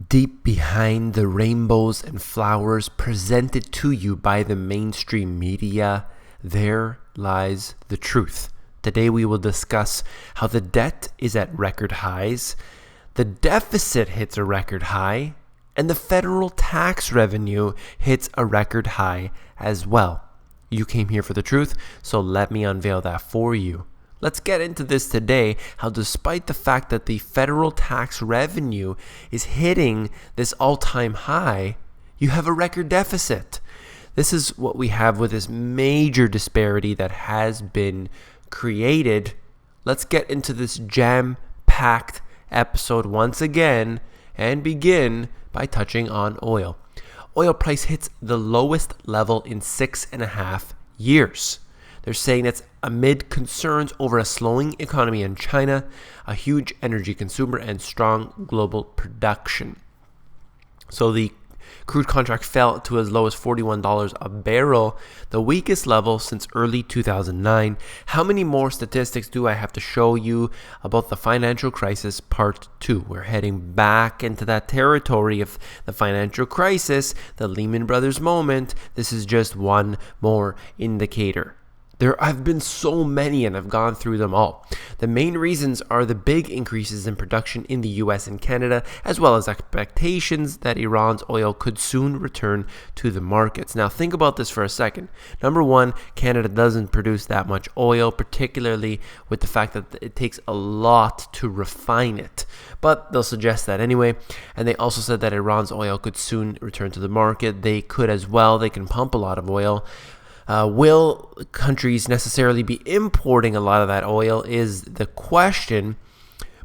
Deep behind the rainbows and flowers presented to you by the mainstream media, there lies the truth. Today we will discuss how the debt is at record highs, the deficit hits a record high, and the federal tax revenue hits a record high as well. You came here for the truth, so let me unveil that for you. Let's get into this today, how despite the fact that the federal tax revenue is hitting this all-time high, you have a record deficit. This is what we have with this major disparity that has been created. Let's get into this jam-packed episode once again and begin by touching on oil. Oil price hits the lowest level in 6.5 years. They're saying it's amid concerns over a slowing economy in China, a huge energy consumer, and strong global production. So the crude contract fell to as low as $41 a barrel, the weakest level since early 2009. How many more statistics do I have to show you about the financial crisis part 2? We're heading back into that territory of the financial crisis, the Lehman Brothers moment. This is just one more indicator. There have been so many, and I've gone through them all. The main reasons are the big increases in production in the US and Canada, as well as expectations that Iran's oil could soon return to the markets. Now, think about this for a second. Number one, Canada doesn't produce that much oil, particularly with the fact that it takes a lot to refine it. But they'll suggest that anyway. And they also said that Iran's oil could soon return to the market. They could as well. They can pump a lot of oil. Will countries necessarily be importing a lot of that oil is the question.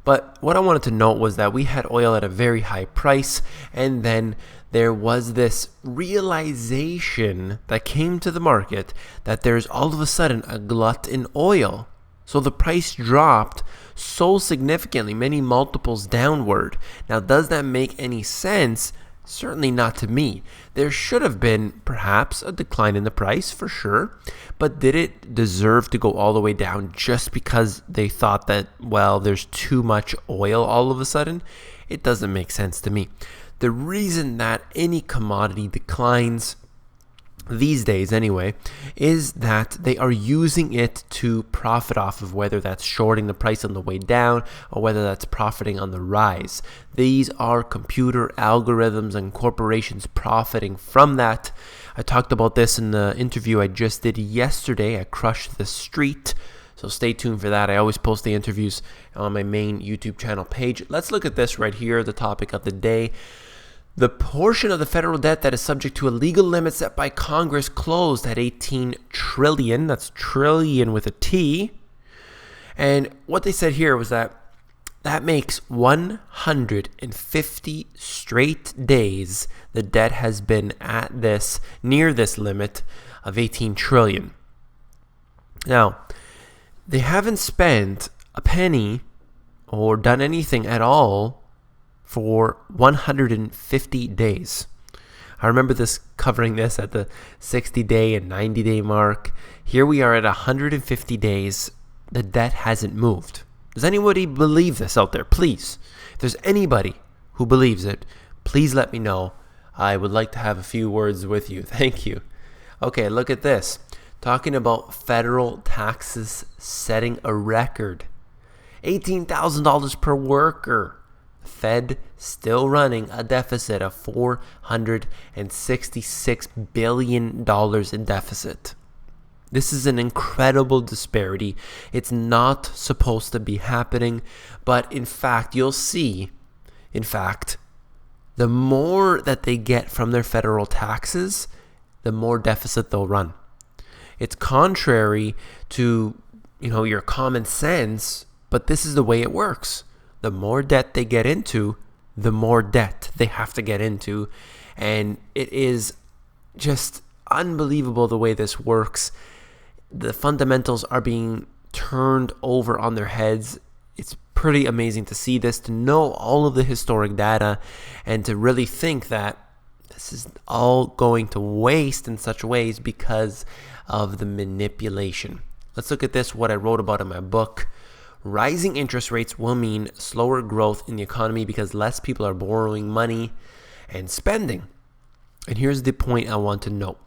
But what I wanted to note was that we had oil at a very high price, and then there was this realization that came to the market that there's all of a sudden a glut in oil. So the price dropped so significantly, many multiples downward. Now, does that make any sense? Certainly not to me. There should have been perhaps a decline in the price for sure, but did it deserve to go all the way down just because they thought that, well, there's too much oil all of a sudden? It doesn't make sense to me. The reason that any commodity declines these days anyway, is that they are using it to profit off of, whether that's shorting the price on the way down or whether that's profiting on the rise. These are computer algorithms and corporations profiting from that. I talked about this in the interview I just did yesterday at Crush the Street, so stay tuned for that. I always post the interviews on my main YouTube channel page. Let's look at this right here, the topic of the day. The portion of the federal debt that is subject to a legal limit set by Congress closed at $18 trillion. That's trillion with a T. And what they said here was that makes 150 straight days the debt has been at near this limit of 18 trillion. Now, they haven't spent a penny or done anything at all for 150 days. I remember covering this at the 60-day and 90-day mark. Here we are at 150 days. The debt hasn't moved. Does anybody believe this out there? Please, if there's anybody who believes it, please let me know. I would like to have a few words with you. Thank you. Okay, look at this. Talking about federal taxes setting a record. $18,000 per worker. Fed still running a deficit of $466 billion in deficit. This is an incredible disparity. It's not supposed to be happening, but in fact, you'll see, the more that they get from their federal taxes, the more deficit they'll run. It's contrary to, your common sense, but this is the way it works. The more debt they get into, the more debt they have to get into. And it is just unbelievable the way this works. The fundamentals are being turned over on their heads. It's pretty amazing to see this, to know all of the historic data, and to really think that this is all going to waste in such ways because of the manipulation. Let's look at this, what I wrote about in my book. Rising interest rates will mean slower growth in the economy because less people are borrowing money and spending. And here's the point I want to note.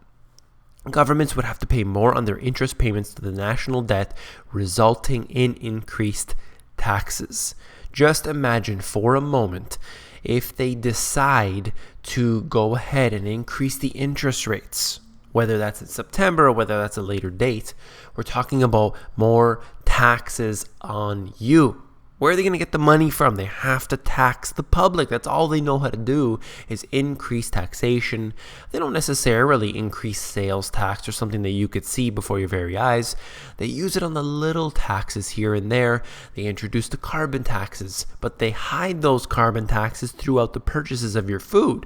Governments would have to pay more on their interest payments to the national debt, resulting in increased taxes. Just imagine for a moment if they decide to go ahead and increase the interest rates, whether that's in September or whether that's a later date. We're talking about more taxes on you. Where are they going to get the money from? They have to tax the public. That's all they know how to do is increase taxation. They don't necessarily increase sales tax or something that you could see before your very eyes. They use it on the little taxes here and there. They introduce the carbon taxes, but they hide those carbon taxes throughout the purchases of your food.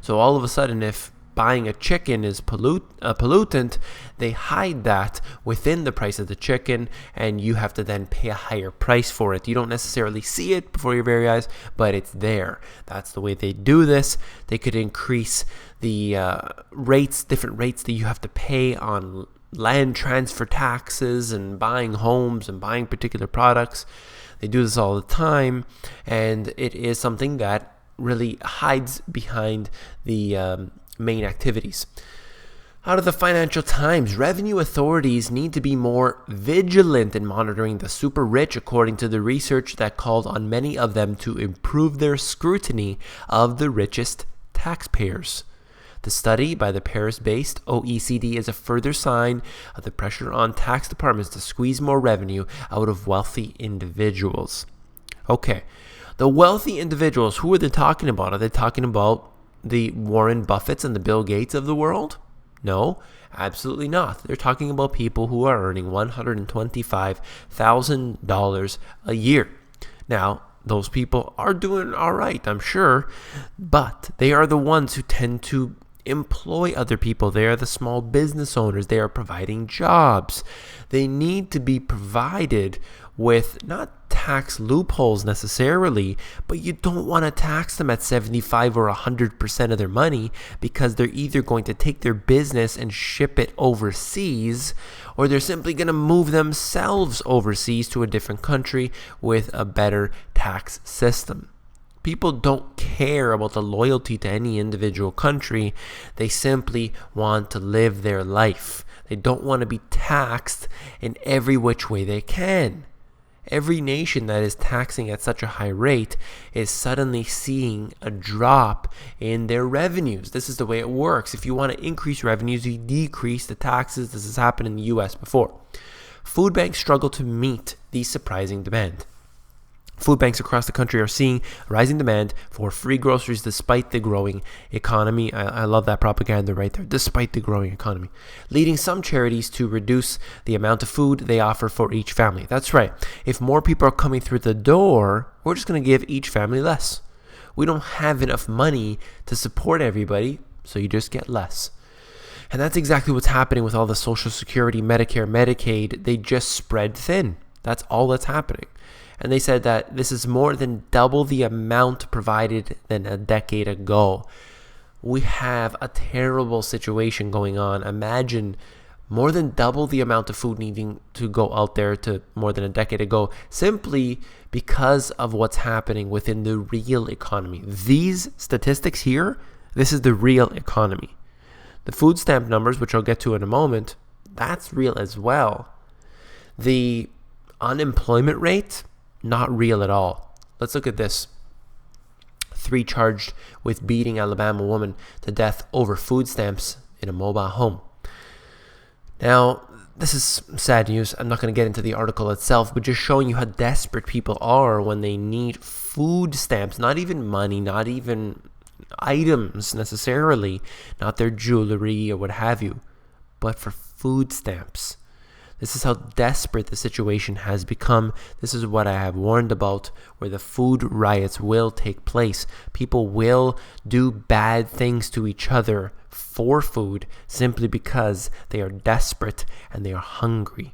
So all of a sudden, if buying a chicken is a pollutant, they hide that within the price of the chicken, and you have to then pay a higher price for it. You don't necessarily see it before your very eyes, but it's there. That's the way they do this. They could increase the different rates that you have to pay on land transfer taxes and buying homes and buying particular products. They do this all the time, and it is something that really hides behind the main activities. Out of the Financial Times, revenue authorities need to be more vigilant in monitoring the super rich, according to the research that called on many of them to improve their scrutiny of the richest taxpayers. The study by the Paris-based OECD is a further sign of the pressure on tax departments to squeeze more revenue out of wealthy individuals. Okay, the wealthy individuals, who are they talking about? Are they talking about the Warren Buffetts and the Bill Gates of the world? No, absolutely not. They're talking about people who are earning $125,000 a year. Now, those people are doing all right, I'm sure, but they are the ones who tend to employ other people. They are the small business owners. They are providing jobs. They need to be provided with not tax loopholes necessarily, but you don't want to tax them at 75 or 100% of their money, because they're either going to take their business and ship it overseas, or they're simply going to move themselves overseas to a different country with a better tax system. People don't care about the loyalty to any individual country. They simply want to live their life. They don't want to be taxed in every which way they can. Every nation that is taxing at such a high rate is suddenly seeing a drop in their revenues. This is the way it works. If you want to increase revenues, you decrease the taxes. This has happened in the US before. Food banks struggle to meet the surprising demand. Food banks across the country are seeing a rising demand for free groceries despite the growing economy. I love that propaganda right there, despite the growing economy. Leading some charities to reduce the amount of food they offer for each family. That's right. If more people are coming through the door, we're just going to give each family less. We don't have enough money to support everybody, so you just get less. And that's exactly what's happening with all the Social Security, Medicare, Medicaid. They just spread thin. That's all that's happening. And they said that this is more than double the amount provided than a decade ago. We have a terrible situation going on. Imagine more than double the amount of food needing to go out there to more than a decade ago, simply because of what's happening within the real economy. These statistics here, this is the real economy. The food stamp numbers, which I'll get to in a moment, that's real as well. The unemployment rate, not real at all. Let's look at this. 3 charged with beating Alabama woman to death over food stamps in a mobile home. Now, this is sad news. I'm not going to get into the article itself, but just showing you how desperate people are when they need food stamps. Not even money, not even items necessarily, not their jewelry or what have you, but for food stamps. This is how desperate the situation has become. This is what I have warned about, where the food riots will take place. People will do bad things to each other for food simply because they are desperate and they are hungry.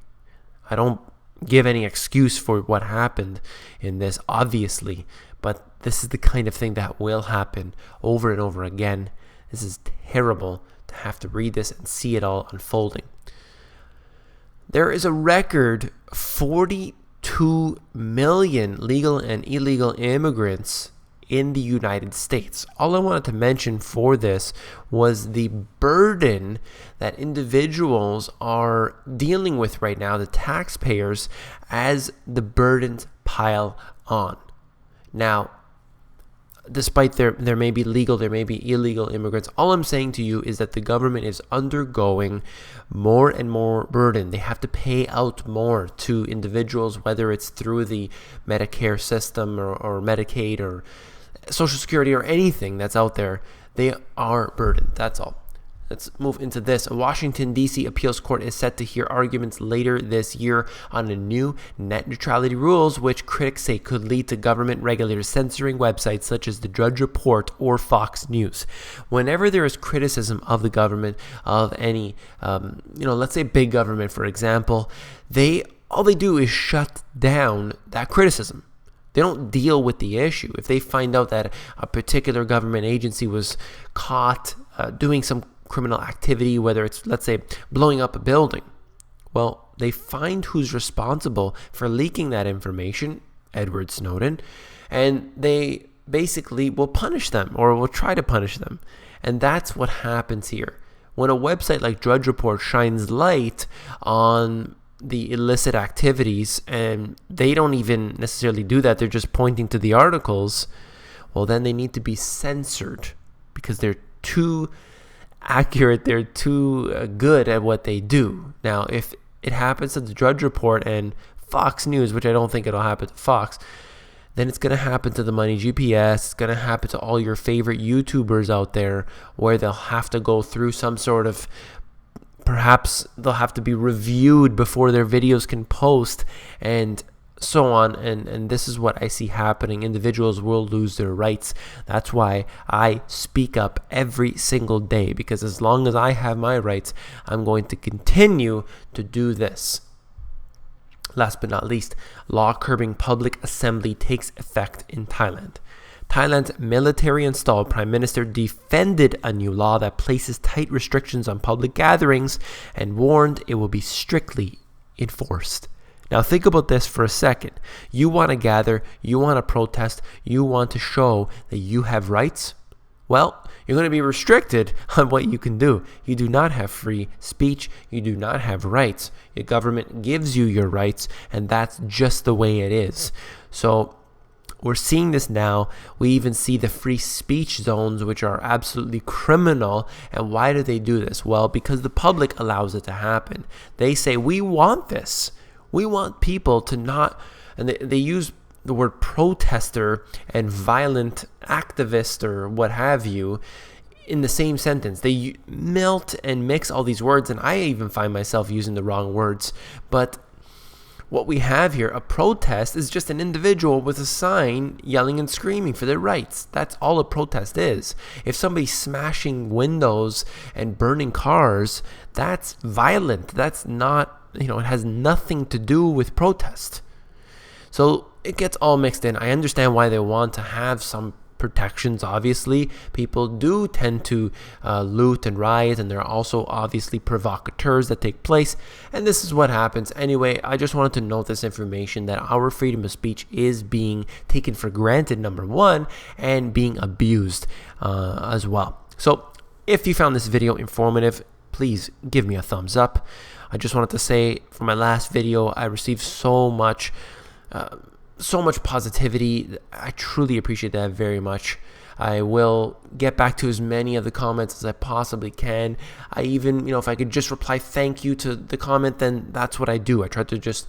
I don't give any excuse for what happened in this, obviously, but this is the kind of thing that will happen over and over again. This is terrible to have to read this and see it all unfolding. There is a record 42 2 million legal and illegal immigrants in the United States. All I wanted to mention for this was the burden that individuals are dealing with right now, the taxpayers, as the burdens pile on. Now, despite there may be legal, there may be illegal immigrants, all I'm saying to you is that the government is undergoing more and more burden. They have to pay out more to individuals, whether it's through the Medicare system or Medicaid or Social Security or anything that's out there. They are burdened. That's all. Let's move into this. A Washington, D.C. appeals court is set to hear arguments later this year on a new net neutrality rules, which critics say could lead to government regulators censoring websites such as the Drudge Report or Fox News. Whenever there is criticism of the government, of any, let's say big government, for example, all they do is shut down that criticism. They don't deal with the issue. If they find out that a particular government agency was caught doing some criminal activity, whether it's, let's say, blowing up a building, well, they find who's responsible for leaking that information, Edward Snowden, and they basically will punish them or will try to punish them. And that's what happens here. When a website like Drudge Report shines light on the illicit activities, and they don't even necessarily do that, they're just pointing to the articles, well, then they need to be censored because they're too accurate, they're too good at what they do. Now, if it happens to the Drudge Report and Fox News, which I don't think it'll happen to Fox, then it's going to happen to the Money GPS, it's going to happen to all your favorite YouTubers out there, where they'll have to go through some sort of, perhaps they'll have to be reviewed before their videos can post, and so on. And this is what I see happening. Individuals will lose their rights. That's why I speak up every single day, because as long as I have my rights, I'm going to continue to do this. Last but not least, law curbing public assembly takes effect in Thailand. Thailand's military-installed prime minister defended a new law that places tight restrictions on public gatherings and warned it will be strictly enforced. Now think about this for a second. You want to gather, you want to protest, you want to show that you have rights? Well, you're going to be restricted on what you can do. You do not have free speech. You do not have rights. Your government gives you your rights, and that's just the way it is. So we're seeing this now. We even see the free speech zones, which are absolutely criminal. And why do they do this? Well, because the public allows it to happen. They say, we want this. We want people to not, and they use the word protester and violent activist or what have you in the same sentence. They melt and mix all these words, and I even find myself using the wrong words. But what we have here, a protest, is just an individual with a sign yelling and screaming for their rights. That's all a protest is. If somebody's smashing windows and burning cars, that's violent. That's not, it has nothing to do with protest. So it gets all mixed in. I understand why they want to have some protections. Obviously, people do tend to loot and riot, and there are also obviously provocateurs that take place, and this is what happens. Anyway, I just wanted to note this information, that our freedom of speech is being taken for granted, number one, and being abused as well. So if you found this video informative, please give me a thumbs up. I just wanted to say, for my last video, I received so much positivity. I truly appreciate that very much. I will get back to as many of the comments as I possibly can. I even, if I could just reply thank you to the comment, then that's what I do. I try to just,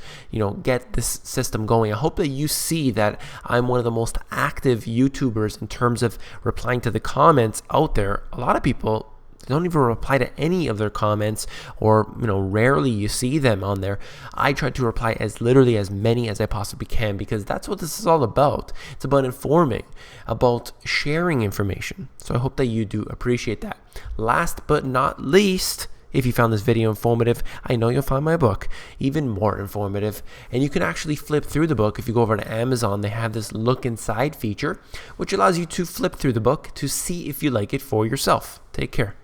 get this system going. I hope that you see that I'm one of the most active YouTubers in terms of replying to the comments out there. A lot of people don't even reply to any of their comments, or rarely you see them on there. I try to reply as literally as many as I possibly can, because that's what this is all about. It's about informing, about sharing information. So I hope that you do appreciate that. Last but not least, if you found this video informative, I know you'll find my book even more informative. And you can actually flip through the book. If you go over to Amazon, they have this look inside feature, which allows you to flip through the book to see if you like it for yourself. Take care.